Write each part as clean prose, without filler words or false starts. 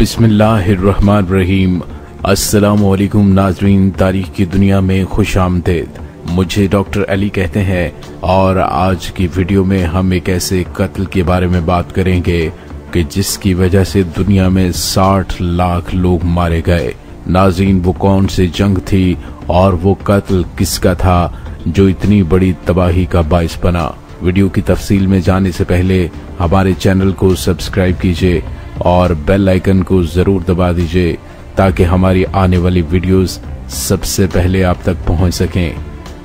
बिस्मिल्लाहिर्रहमानिर्रहीम। अस्सलामुअलैकुम नाज़रीन, तारीख की दुनिया में खुश आमदीद। मुझे डॉक्टर अली कहते हैं और आज की वीडियो में हम एक ऐसे कत्ल के बारे में बात करेंगे कि जिसकी वजह से दुनिया में 60 लाख लोग मारे गए। नाज़रीन, वो कौन सी जंग थी और वो कत्ल किसका था जो इतनी बड़ी तबाही का बाइस बना। वीडियो की तफसील में जाने से पहले हमारे चैनल को सब्सक्राइब कीजिए और बेल आइकन को जरूर दबा दीजिए ताकि हमारी आने वाली वीडियोस सबसे पहले आप तक पहुंच सकें।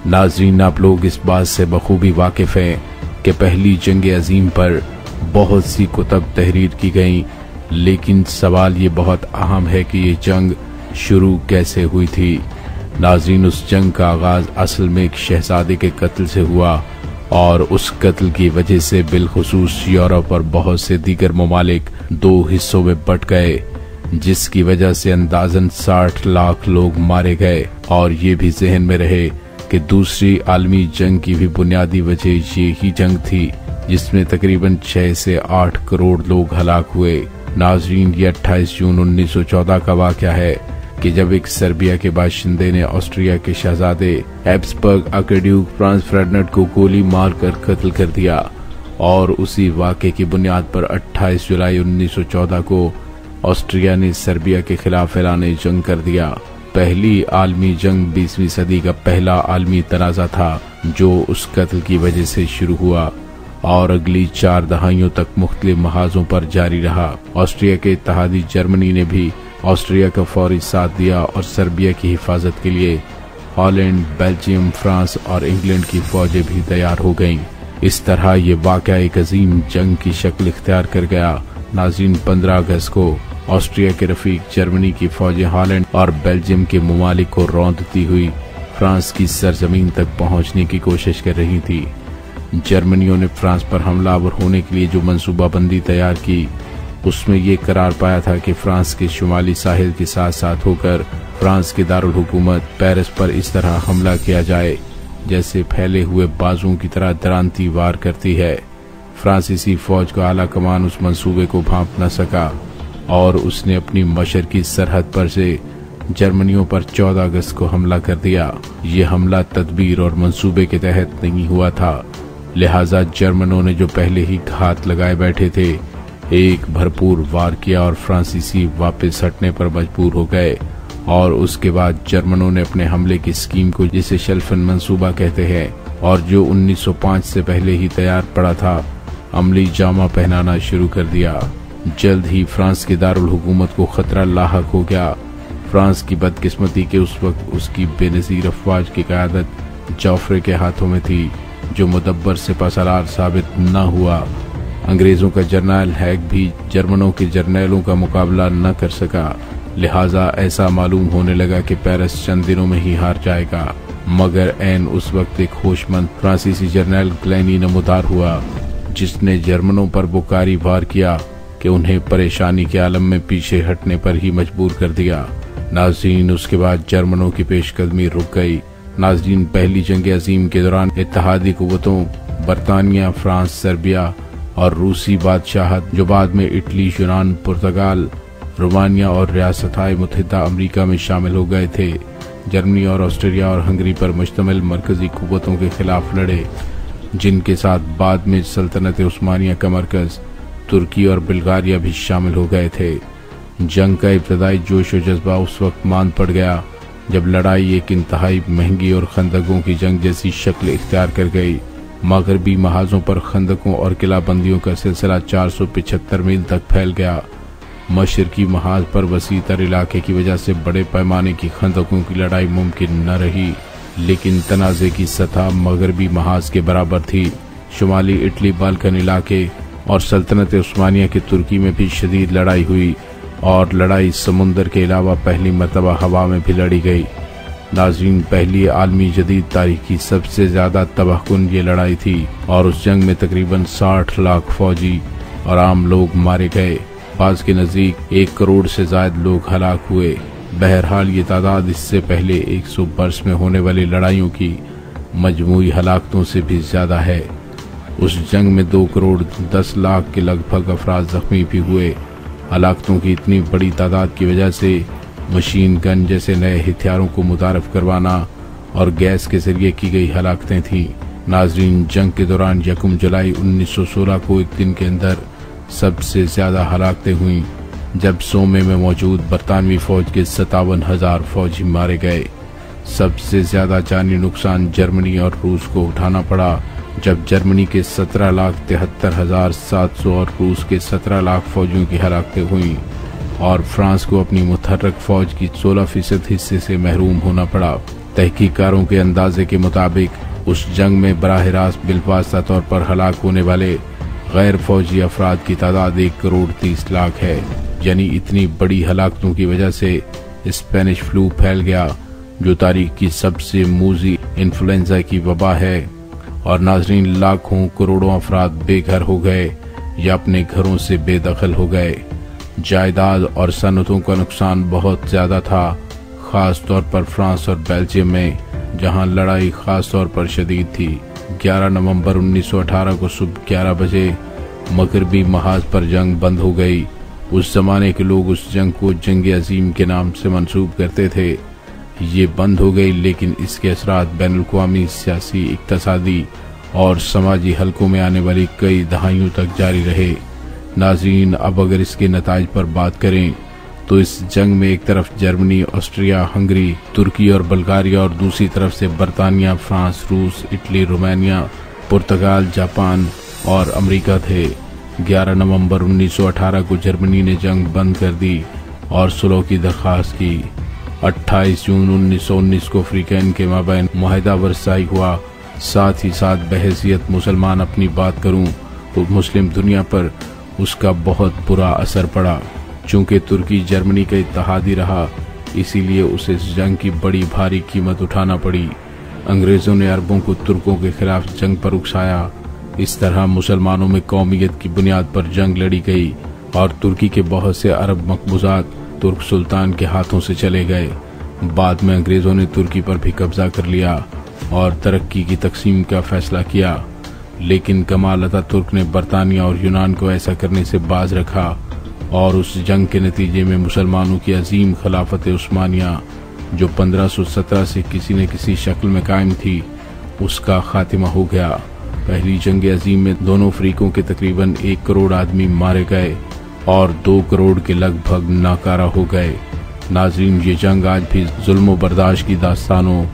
नाज़रीन, आप लोग इस बात से बखूबी वाकिफ हैं कि पहली जंग अजीम पर बहुत सी कुतब तहरीर की गई, लेकिन सवाल ये बहुत अहम है कि ये जंग शुरू कैसे हुई थी। नाज़रीन, उस जंग का आगाज असल में एक शहजादे के कत्ल से हुआ और उस कत्ल की वजह से बिलखुसूस यूरोप और बहुत से दीगर ममालिक दो हिस्सों में बट गए, जिसकी वजह से अंदाजन 60 लाख लोग मारे गए। और ये भी जहन में रहे कि दूसरी आलमी जंग की भी बुनियादी वजह ये ही जंग थी जिसमें तकरीबन 6 से 8 करोड़ लोग हलाक हुए। नाज़रीन, ये 28 जून 1914 का वाक़या है कि जब एक सर्बिया के बाशिंदे ने ऑस्ट्रिया के शहजादे हैब्सबर्ग आर्कड्यूक फ्रांज फर्डिनेंड को गोली मारकर कत्ल कर दिया। और उसी वाक़े की बुनियाद पर 28 जुलाई 1914 को ऑस्ट्रिया ने सर्बिया के खिलाफ ऐलान जंग कर दिया। पहली आलमी जंग 20वीं सदी का पहला आलमी तनाज़ा था जो उस कत्ल की वजह से शुरू हुआ और अगली 4 दहाइयों तक मुख्तलिफ महाजों पर जारी रहा। ऑस्ट्रिया के इत्तेहादी जर्मनी ने भी ऑस्ट्रिया का फौरी साथ दिया और सर्बिया की हिफाजत के लिए हॉलैंड, बेल्जियम, फ्रांस और इंग्लैंड की फौजें भी तैयार हो गईं। इस तरह ये वाक़या एक अजीम जंग की शक्ल इख्तियार कर गया। नाज़रीन, 15 अगस्त को ऑस्ट्रिया के रफीक जर्मनी की फौजें हॉलैंड और बेल्जियम के ममालिक को रौंदती हुई फ्रांस की सरजमीन तक पहुंचने की कोशिश कर रही थी। जर्मनियों ने फ्रांस पर हमलावर होने के लिए जो मंसूबाबंदी तैयार की उसमें ये करार पाया था कि फ्रांस के शुमाली साहिल के साथ साथ होकर फ्रांस के दारुल हुकूमत पेरिस पर इस तरह हमला किया जाए जैसे फैले हुए बाजुओं की तरह दरांती वार करती है। फ्रांसीसी फौज का आला कमान उस मंसूबे को भांप न सका और उसने अपनी मशरकी सरहद पर से जर्मनियों पर 14 अगस्त को हमला कर दिया। ये हमला तदबीर और मंसूबे के तहत नहीं हुआ था, लिहाजा जर्मनों ने जो पहले ही घात लगाए बैठे थे एक भरपूर वार किया और फ्रांसीसी वापस हटने पर मजबूर हो गए। और उसके बाद जर्मनों ने अपने हमले की स्कीम को, जिसे शेल्फन मंसूबा कहते हैं और जो 1905 से पहले ही तैयार पड़ा था, अमली जामा पहनाना शुरू कर दिया। जल्द ही फ्रांस के दारुल हुकूमत को खतरा लाहक हो गया। फ्रांस की बदकिस्मती के उस वक्त उसकी बेनज़ीर अफवाज की क़यादत जोफ्रे के हाथों में थी जो मुदब्बर सिपहसालार साबित न हुआ। अंग्रेजों का जर्नैल हैग भी जर्मनों के जर्नैलों का मुकाबला न कर सका, लिहाजा ऐसा मालूम होने लगा कि पेरिस चंद दिनों में ही हार जाएगा। मगर ऐन उस वक्त एक होशमंद फ्रांसीसी जर्नैल ग्लैनी नमूदार हुआ जिसने जर्मनों पर बुकारी वार किया कि उन्हें परेशानी के आलम में पीछे हटने पर ही मजबूर कर दिया। नाज़रीन, उसके बाद जर्मनों की पेशकदमी रुक गई। नाज़रीन, पहली जंग अजीम के दौरान इत्तेहादी कुव्वतों बरतानिया, फ्रांस, सर्बिया और रूसी बादशाहत, जो बाद में इटली, यूनान, पुर्तगाल, रोमानिया और रियासत-ए मुत्तहिदा अमेरिका में शामिल हो गए थे, जर्मनी और ऑस्ट्रिया और हंगरी पर मुश्तमिल मरकजी कुव्वतों के खिलाफ लड़े, जिनके साथ बाद में सल्तनत उस्मानिया का मरकज तुर्की और बुल्गारिया भी शामिल हो गए थे। जंग का इब्तदाई जोश और जज्बा उस वक्त मांद पड़ गया जब लड़ाई एक इंतहाई महंगी और खंदकों की जंग जैसी शक्ल इख्तियार कर गई। मगरबी महाजों पर खंदकों और किलाबंदियों का सिलसिला 475 मील तक फैल गया। मशरकी महाज पर वसी तर इलाके की वजह से बड़े पैमाने की खंदकों की लड़ाई मुमकिन न रही, लेकिन तनाज़े की सतह मगरबी महाज के बराबर थी। शुमाली इटली, बाल्कन इलाके और सल्तनत उस्मानिया की तुर्की में भी शदीद लड़ाई हुई और लड़ाई समुंदर के अलावा पहली मरतबा हवा में भी लड़ी गई। नाज़रीन, पहली आलमी जदीद तारीख की सबसे ज्यादा तबाहकुन ये लड़ाई थी और उस जंग में तकरीबन 60 लाख फौजी और आम लोग मारे गए। बाज़ के नजदीक 1 करोड़ से ज्यादा लोग हलाक हुए। बहरहाल ये तादाद इससे पहले 100 बरस में होने वाली लड़ाइयों की मजमूई हलाकतों से भी ज्यादा है। उस जंग में 2 करोड़ 10 लाख के लगभग अफराद जख्मी भी हुए हलाकतों की इतनी बड़ी तादाद की वजह से मशीन गन जैसे नए हथियारों को मुतारफ करवाना और गैस के जरिए की गई हलाकतें थीं। नाजरीन, जंग के दौरान 1 जुलाई 1916 को एक दिन के अंदर सबसे ज्यादा हलाकतें हुई, जब सोमे में मौजूद बरतानवी फौज के 57,000 फौजी मारे गए। सबसे ज्यादा जानी नुकसान जर्मनी और रूस को उठाना पड़ा, जब जर्मनी के 17,73,700 और रूस के 17 लाख फौजियों की हलाकतें हुई और फ्रांस को अपनी मुतहर्रिक फौज की 16% हिस्से से महरूम होना पड़ा। तहकीकारों के अंदाजे के मुताबिक उस जंग में बराह रास्त बिलवास्ता तौर पर हलाक होने वाले गैर फौजी अफराद की तादाद 1,30,00,000 है। यानी इतनी बड़ी हलाकतों की वजह से स्पेनिश फ्लू फैल गया, जो तारीख की सबसे मूजी इन्फ्लुएंजा की वबा है। और नाजरीन, लाखों करोड़ों अफराद बेघर हो गए या अपने घरों से बेदखल हो गए। जायदाद और सनतों का नुकसान बहुत ज्यादा था, खास तौर पर फ्रांस और बेल्जियम में, जहां लड़ाई खास तौर पर शदीद थी। 11 नवंबर 1918 को सुबह 11 बजे मगरबी महाज पर जंग बंद हो गई। उस जमाने के लोग उस जंग को जंग अजीम के नाम से मंसूब करते थे। ये बंद हो गई, लेकिन इसके असरात बैनुल-अक़वामी सियासी, इक़्तिसादी और समाजी हलकों में आने वाली कई दहाइयों तक जारी रहे। नाज़रीन, अब अगर इसके नताइज पर बात करें तो इस जंग में एक तरफ जर्मनी, ऑस्ट्रिया, हंगरी, तुर्की और बल्गारिया और दूसरी तरफ से बरतानिया, फ्रांस, रूस, इटली, रोमानिया, पुर्तगाल, जापान और अमेरिका थे। 11 नवंबर 1918 को जर्मनी ने जंग बंद कर दी और सुलह की दरख्वास्त की। 28 जून 1919 को अफ्रीकन के माबैन मुआहिदा वर्साई हुआ। साथ ही साथ बहैसियत मुसलमान अपनी बात करूं तो मुस्लिम दुनिया पर उसका बहुत बुरा असर पड़ा। चूंकि तुर्की जर्मनी का इत्तेहादी रहा, इसीलिए उसे इस जंग की बड़ी भारी कीमत उठाना पड़ी। अंग्रेजों ने अरबों को तुर्कों के खिलाफ जंग पर उकसाया। इस तरह मुसलमानों में कौमियत की बुनियाद पर जंग लड़ी गई और तुर्की के बहुत से अरब मकबूजात तुर्क सुल्तान के हाथों से चले गए। बाद में अंग्रेजों ने तुर्की पर भी कब्जा कर लिया और तरक्की की तकसीम का फैसला किया, लेकिन कमाल अतातुर्क ने बरतानिया और यूनान को ऐसा करने से बाज रखा और उस जंग के नतीजे में मुसलमानों की अजीम खिलाफत उस्मानिया, जो 1517 से किसी न किसी शक्ल में कायम थी, उसका खात्मा हो गया। पहली जंग अजीम में दोनों फरीकों के तकरीबन 1 करोड़ आदमी मारे गए और 2 करोड़ के लगभग नाकारा हो गए। नाज़रीन, ये जंग आज भी जुल्म बर्दाश्त की दास्तानों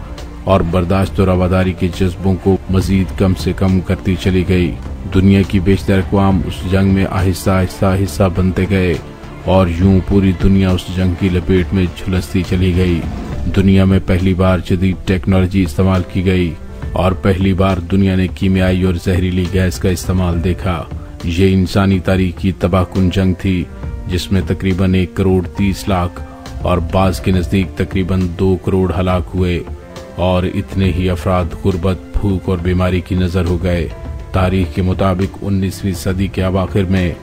और बर्दाश्त और रवादारी के जज्बों को मजीद कम से कम करती चली गई। दुनिया की बेशतर अक़वाम उस जंग में आहिस्ता आहिस्ता हिस्सा बनते गए और यूं पूरी दुनिया उस जंग की लपेट में झुलसती चली गई। दुनिया में पहली बार जदीद टेक्नोलॉजी इस्तेमाल की गई और पहली बार दुनिया ने कीमियाई और जहरीली गैस का इस्तेमाल देखा। ये इंसानी तारीख की तबाहकुन जंग थी, जिसमें तकरीबन 1,30,00,000 और बाज के नजदीक तकरीबन 2 करोड़ हलाक हुए और इतने ही अफराद गुर्बत, भूख और बीमारी की नजर हो गए। तारीख के मुताबिक 19वीं सदी के अवाखिर में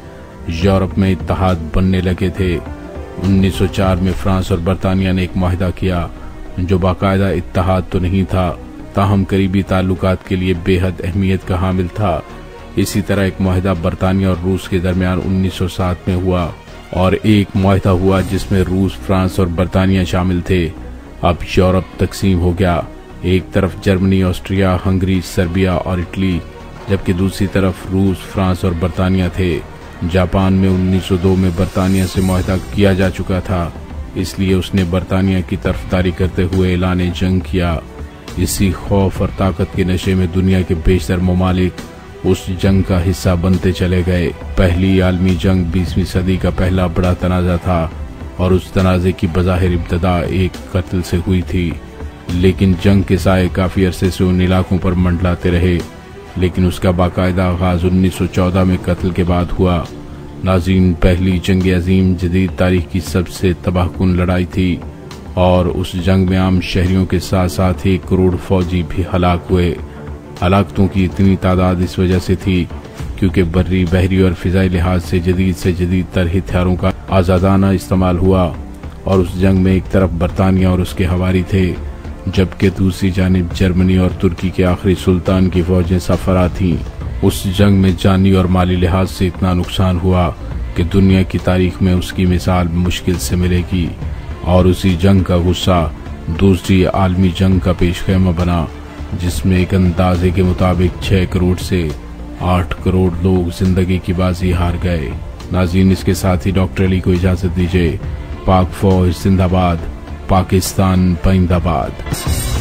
यूरोप में इत्तेहाद बनने लगे थे। 1904 में फ्रांस और बरतानिया ने एक मुआहिदा किया, जो बाकायदा इत्तेहाद तो नहीं था, ताहम करीबी ताल्लुकात के लिए बेहद अहमियत का हामिल था। इसी तरह एक मुआहिदा बरतानिया और रूस के दरमियान 1907 में हुआ और एक मुआहिदा हुआ जिसमें रूस, फ्रांस और बरतानिया शामिल थे। अब यूरोप तकसीम हो गया, एक तरफ जर्मनी, ऑस्ट्रिया, हंगरी, सर्बिया और इटली, जबकि दूसरी तरफ रूस, फ्रांस और बरतानिया थे। जापान में 1902 में बरतानिया से मुआहिदा किया जा चुका था, इसलिए उसने बरतानिया की तरफदारी करते हुए ऐलान जंग किया। इसी खौफ और ताकत के नशे में दुनिया के बेशतर ममालिक उस जंग का हिस्सा बनते चले गए। पहली आलमी जंग 20वीं सदी का पहला बड़ा तनाज़ा था और उस तनाज़े की बज़ाहिर इब्तदा एक कत्ल से हुई थी, लेकिन जंग के साए काफी अरसे से उन इलाकों पर मंडलाते रहे। लेकिन उसका बाकायदा आगाज 1914 में कत्ल के बाद हुआ। नाज़रीन, पहली जंग अजीम जदीद तारीख की सबसे तबाहकुन लड़ाई थी और उस जंग में आम शहरियों के साथ साथ 1 करोड़ फौजी भी हलाक हुए। हलाकतों की इतनी तादाद इस वजह से थी क्योंकि बर्री, बहरी और फिजाई लिहाज से जदीद तर हथियारों का आज़ादाना इस्तेमाल हुआ और उस जंग में एक तरफ बरतानिया और उसके हवारी थे, जबकि दूसरी जानिब जर्मनी और तुर्की के आखिरी सुल्तान की फौजें सफरा थीं। उस जंग में जानी और माली लिहाज से इतना नुकसान हुआ کہ دنیا کی تاریخ میں اس کی مثال مشکل سے ملے گی، اور اسی جنگ کا غصہ دوسری عالمی جنگ کا پیش خیمہ بنا، جس میں ایک اندازے کے مطابق 6 کروڑ سے 8 کروڑ لوگ زندگی کی بازی ہار گئے۔ ناظرین، اس کے ساتھ ہی ڈاکٹر علی کو اجازت دیجیے۔ پاک فوج زندہ باد، پاکستان پائندہ باد۔